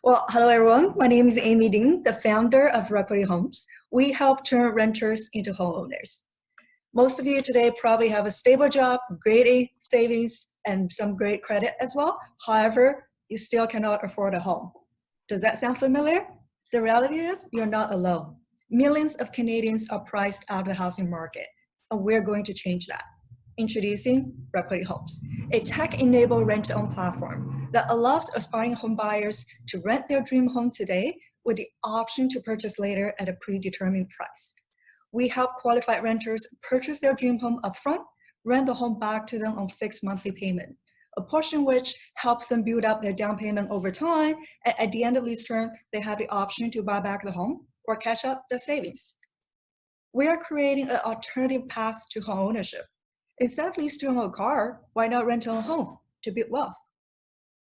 Well, hello everyone. My name is Amy Dean, the founder of Requity Homes. We help turn renters into homeowners. Most of you today probably have a stable job, great savings, and some great credit as well. However, you still cannot afford a home. Does that sound familiar? The reality is you're not alone. Millions of Canadians are priced out of the housing market, and we're going to change that. Introducing Requity Homes, a tech-enabled rent-to-own platform that allows aspiring home buyers to rent their dream home today with the option to purchase later at a predetermined price. We help qualified renters purchase their dream home upfront, rent the home back to them on fixed monthly payment, a portion which helps them build up their down payment over time, and at the end of lease term, they have the option to buy back the home or cash out their savings. We are creating an alternative path to home ownership. Instead of leasing a car, why not rent a home to build wealth?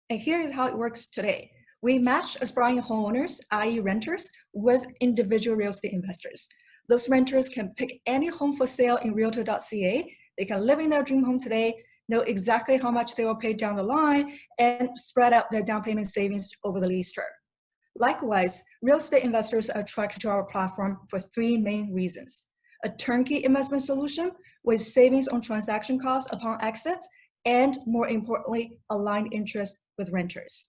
And here is how it works today. We match aspiring homeowners, i.e. renters, with individual real estate investors. Those renters can pick any home for sale in realtor.ca. They can live in their dream home today, know exactly how much they will pay down the line, and spread out their down payment savings over the lease term. Likewise, real estate investors are attracted to our platform for three main reasons: a turnkey investment solution with savings on transaction costs upon exit, and more importantly, aligned interests with renters.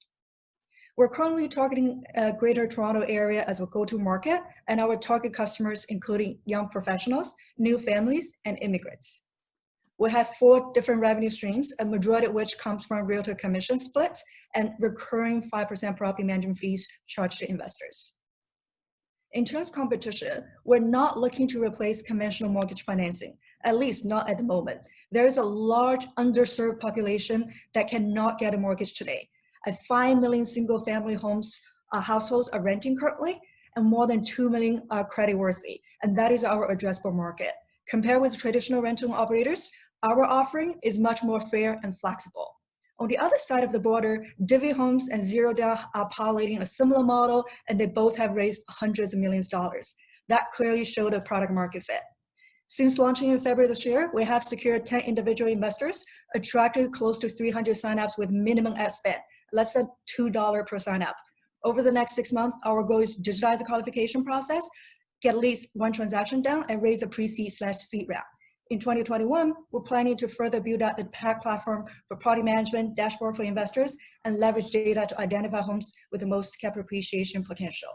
We're currently targeting Greater Toronto area as a go-to market, and our target customers including young professionals, new families, and immigrants. We have 4 different revenue streams, a majority of which comes from realtor commission split and recurring 5% property management fees charged to investors. In terms of competition, we're not looking to replace conventional mortgage financing, at least not at the moment. There is a large underserved population that cannot get a mortgage today. 5 million single-family homes households are renting currently, and more than 2 million are credit-worthy, and that is our addressable market. Compared with traditional rental operators, our offering is much more fair and flexible. On the other side of the border, Divvy Homes and Zero Down are piloting a similar model, and they both have raised hundreds of millions of dollars. That clearly showed a product market fit. Since launching in February this year, we have secured 10 individual investors, attracted close to 300 signups with minimum ad spend, less than $2 per signup. Over the next 6 months, our goal is to digitize the qualification process, get at least 1 transaction down, and raise a pre-seed/seed round. In 2021, we're planning to further build out the tech platform for property management, dashboard for investors, and leverage data to identify homes with the most capital appreciation potential.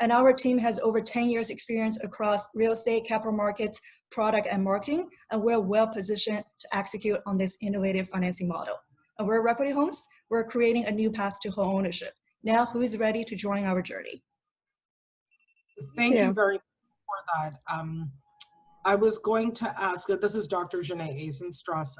And our team has over 10 years experience across real estate, capital markets, product, and marketing, and we're well positioned to execute on this innovative financing model. And we're Requity Homes. We're creating a new path to home ownership. Now, who is ready to join our journey? Thank you very much for that. I was going to ask, this is Dr. Janae Eisenstrass,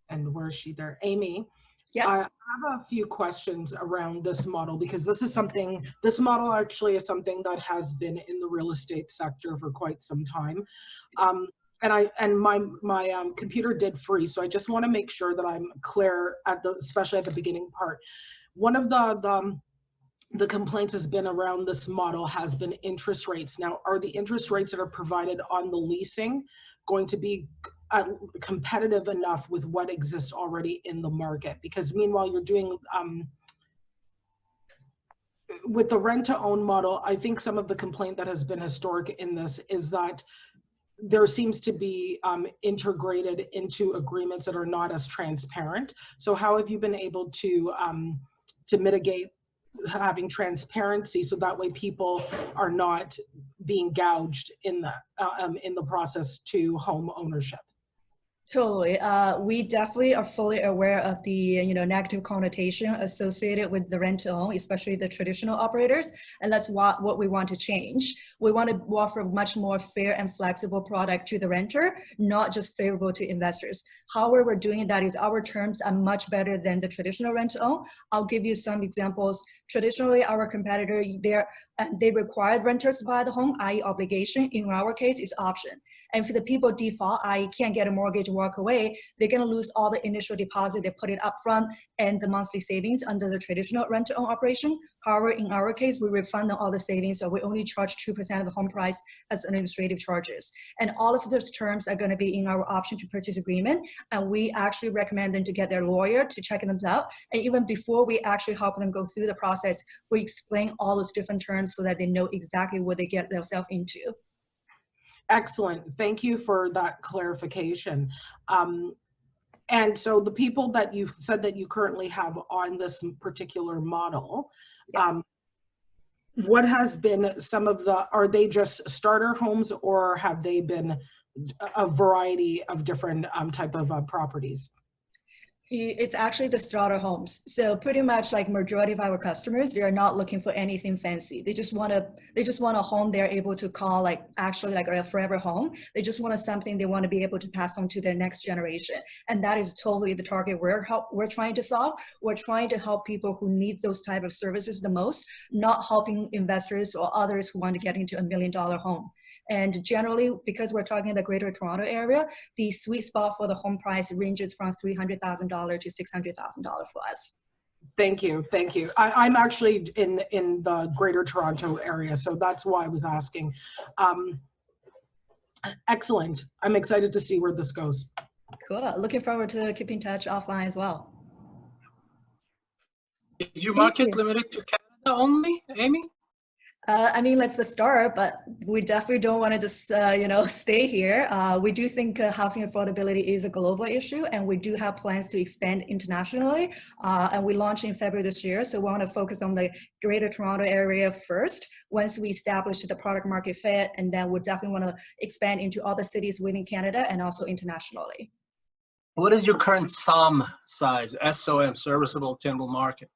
and where is she there? Amy. Yes. I have a few questions around this model, because this model actually is something that has been in the real estate sector for quite some time. And my computer did freeze, so I just want to make sure that I'm clear especially at the beginning part. One of the complaints has been around this model has been interest rates. Now, are the interest rates that are provided on the leasing going to be competitive enough with what exists already in the market? Because meanwhile, you're doing, with the rent-to-own model, I think some of the complaint that has been historic in this is that there seems to be integrated into agreements that are not as transparent. So how have you been able to mitigate having transparency so that way people are not being gouged in the process to home ownership? Totally. We definitely are fully aware of the negative connotation associated with the rent-to-own, especially the traditional operators, and that's what we want to change. We want to offer a much more fair and flexible product to the renter, not just favorable to investors. However, we're doing that is our terms are much better than the traditional rent-to-own. I'll give you some examples. Traditionally, our competitor, they require renters to buy the home, i.e. obligation. In our case, it's option. And for the people default, I can't get a mortgage, walk away, they're going to lose all the initial deposit they put it up front and the monthly savings under the traditional rent-to-own operation. However, in our case, we refund them all the savings, so we only charge 2% of the home price as administrative charges. And all of those terms are going to be in our option to purchase agreement. And we actually recommend them to get their lawyer to check them out. And even before we actually help them go through the process, we explain all those different terms so that they know exactly what they get themselves into. Excellent. Thank you for that clarification. And so the people that you've said that you currently have on this particular model, Yes. what has been some of the, are they just starter homes, or have they been a variety of different type of properties? It's actually the starter homes. So pretty much like majority of our customers, they are not looking for anything fancy. They just want a home they're able to call like actually like a forever home. They just want something they want to be able to pass on to their next generation. And that is totally the target we're trying to solve. We're trying to help people who need those type of services the most, not helping investors or others who want to get into $1 million home. And generally, because we're talking the Greater Toronto area, the sweet spot for the home price ranges from $300,000 to $600,000 for us. Thank you, thank you. I'm actually in the Greater Toronto area, so that's why I was asking. Excellent. I'm excited to see where this goes. Cool. Looking forward to keeping in touch offline as well. Is your market limited to Canada only, Amy? I mean, that's the start, but we definitely don't want to just, stay here. We do think housing affordability is a global issue, and we do have plans to expand internationally. And we launched in February this year, so we want to focus on the Greater Toronto area first. Once we establish the product market fit, and then we'll definitely want to expand into other cities within Canada and also internationally. What is your current SOM size, SOM, serviceable obtainable market?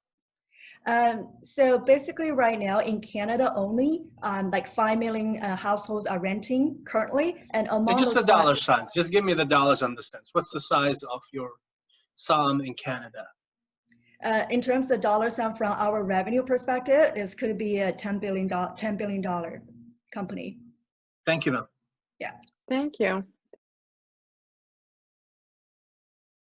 So basically right now in Canada only, like 5 million households are renting currently. And among Just the those dollar signs. Just give me the dollars on the cents. What's the size of your SOM in Canada? In terms of dollar sum from our revenue perspective, this could be a $10 billion company. Thank you, ma'am. Yeah. Thank you.